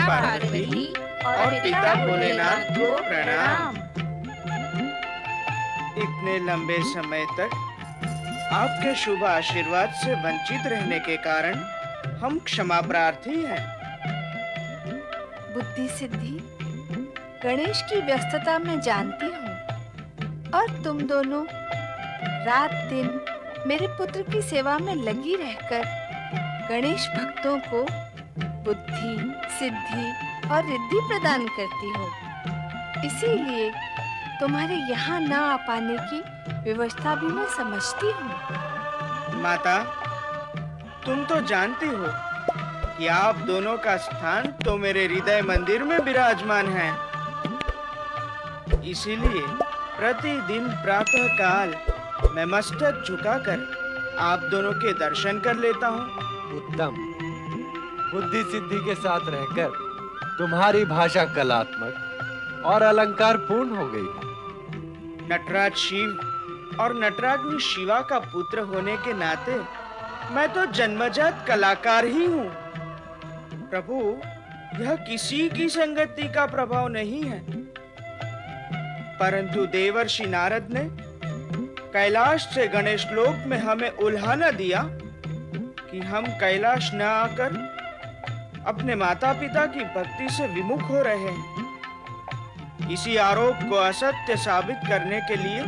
पार्वती और पिता भोलेनाथ को प्रणाम। इतने लंबे समय तक आपके शुभ आशीर्वाद से वंचित रहने के कारण हम क्षमा प्रार्थी हैं। बुद्धि सिद्धि, गणेश की व्यस्तता मैं जानती हूँ और तुम दोनों रात दिन मेरे पुत्र की सेवा में लगी रहकर गणेश भक्तों को बुद्धि, सिद्धि और रिद्धि प्रदान करती हो। इसीलिए तुम्हारे यहाँ न आ पाने की व्यवस्था भी मैं समझती हूँ। माता, तुम तो जानती हो कि आप दोनों का स्थान तो मेरे हृदय मंदिर में विराजमान है। इसीलिए प्रतिदिन प्रातः काल मैं मस्तक झुकाकर आप दोनों के दर्शन कर लेता हूँ। उत्तम। बुद्धि सिद्धि के साथ रहकर तुम्हारी भाषा कलात्मक और अलंकार पूर्ण हो गई है। नटराज शिव और नटराग्नि शिवा का पुत्र होने के नाते मैं तो जन्मजात कलाकार ही हूँ। प्रभु, यह किसी की संगति का प्रभाव नहीं है, परंतु देवर्षि नारद ने कैलाश से गणेश लोक में हमें उल्हाना दिया कि हम कैलाश न आकर अपने माता पिता की भक्ति से विमुख हो रहे हैं। इसी आरोप को असत्य साबित करने के लिए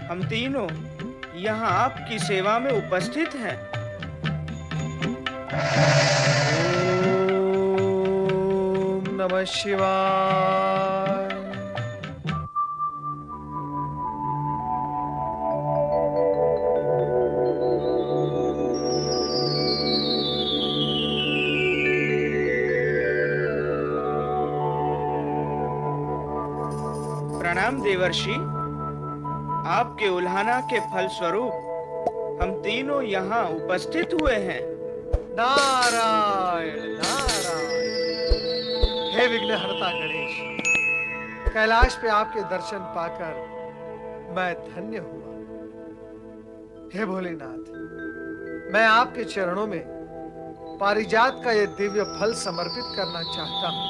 हम तीनों यहाँ आपकी सेवा में उपस्थित हैं। ओम नमः शिवाय। प्रणाम देवर्षि। आपके उल्हाना के फल स्वरूप हम तीनों यहाँ उपस्थित हुए हैं। नारायण नारायण। हे विघ्नहर्ता गणेश, कैलाश पे आपके दर्शन पाकर मैं धन्य हुआ। हे भोलेनाथ, मैं आपके चरणों में पारिजात का यह दिव्य फल समर्पित करना चाहता हूँ।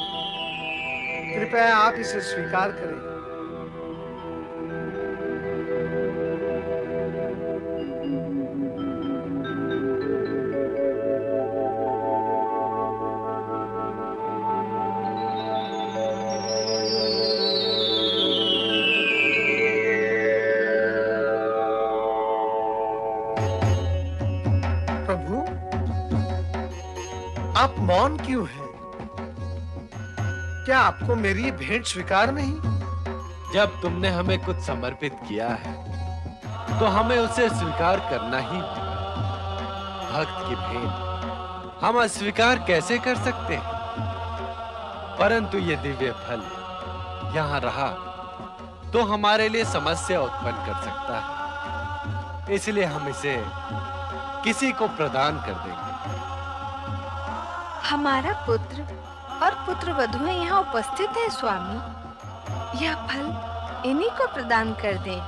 कृपया आप इसे स्वीकार करें। प्रभु, आप मौन क्यों हैं? क्या आपको मेरी भेंट स्वीकार नहीं? जब तुमने हमें कुछ समर्पित किया है तो हमें उसे स्वीकार करना ही होगा। भक्त की भेंट हम अस्वीकार कैसे कर सकते हैं? परंतु ये दिव्य फल यहाँ रहा तो हमारे लिए समस्या उत्पन्न कर सकता है, इसलिए हम इसे किसी को प्रदान कर देंगे। हमारा पुत्र और पुत्र वधुएं यहाँ उपस्थित है स्वामी। यह फल इन्हीं को प्रदान कर दें।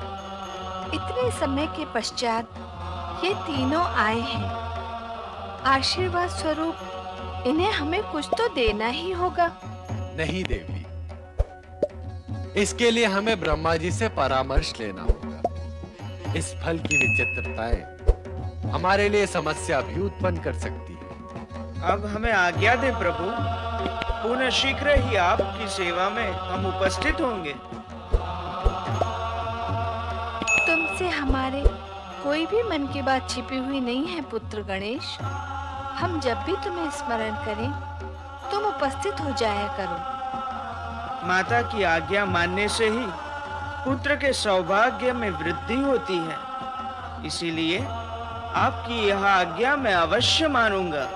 इतने समय के पश्चात ये तीनों आए हैं। आशीर्वाद स्वरूप इन्हें हमें कुछ तो देना ही होगा। नहीं देवी, इसके लिए हमें ब्रह्मा जी से परामर्श लेना होगा। इस फल की विचित्रताएं हमारे लिए समस्या भी उत्पन्न कर सकती है। अब हमें आज्ञा दे प्रभु, पुनः शीघ्र ही आपकी सेवा में हम उपस्थित होंगे। तुमसे हमारे कोई भी मन की बात छिपी हुई नहीं है पुत्र गणेश। हम जब भी तुम्हें स्मरण करें तुम उपस्थित हो जाया करो। माता की आज्ञा मानने से ही पुत्र के सौभाग्य में वृद्धि होती है। इसीलिए आपकी यह आज्ञा मैं अवश्य मानूंगा।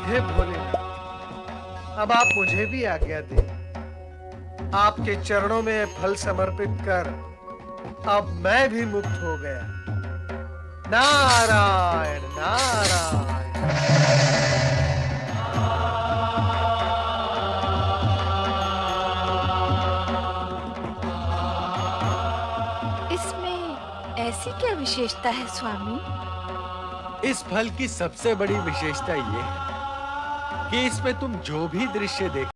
हे भोलेनाथ, अब आप मुझे भी आज्ञा दें। आपके चरणों में फल समर्पित कर अब मैं भी मुक्त हो गया। नारायण नारायण। इसमें ऐसी क्या क्या विशेषता है स्वामी? इस फल की सबसे बड़ी विशेषता ये है कि इसमें तुम जो भी दृश्य देख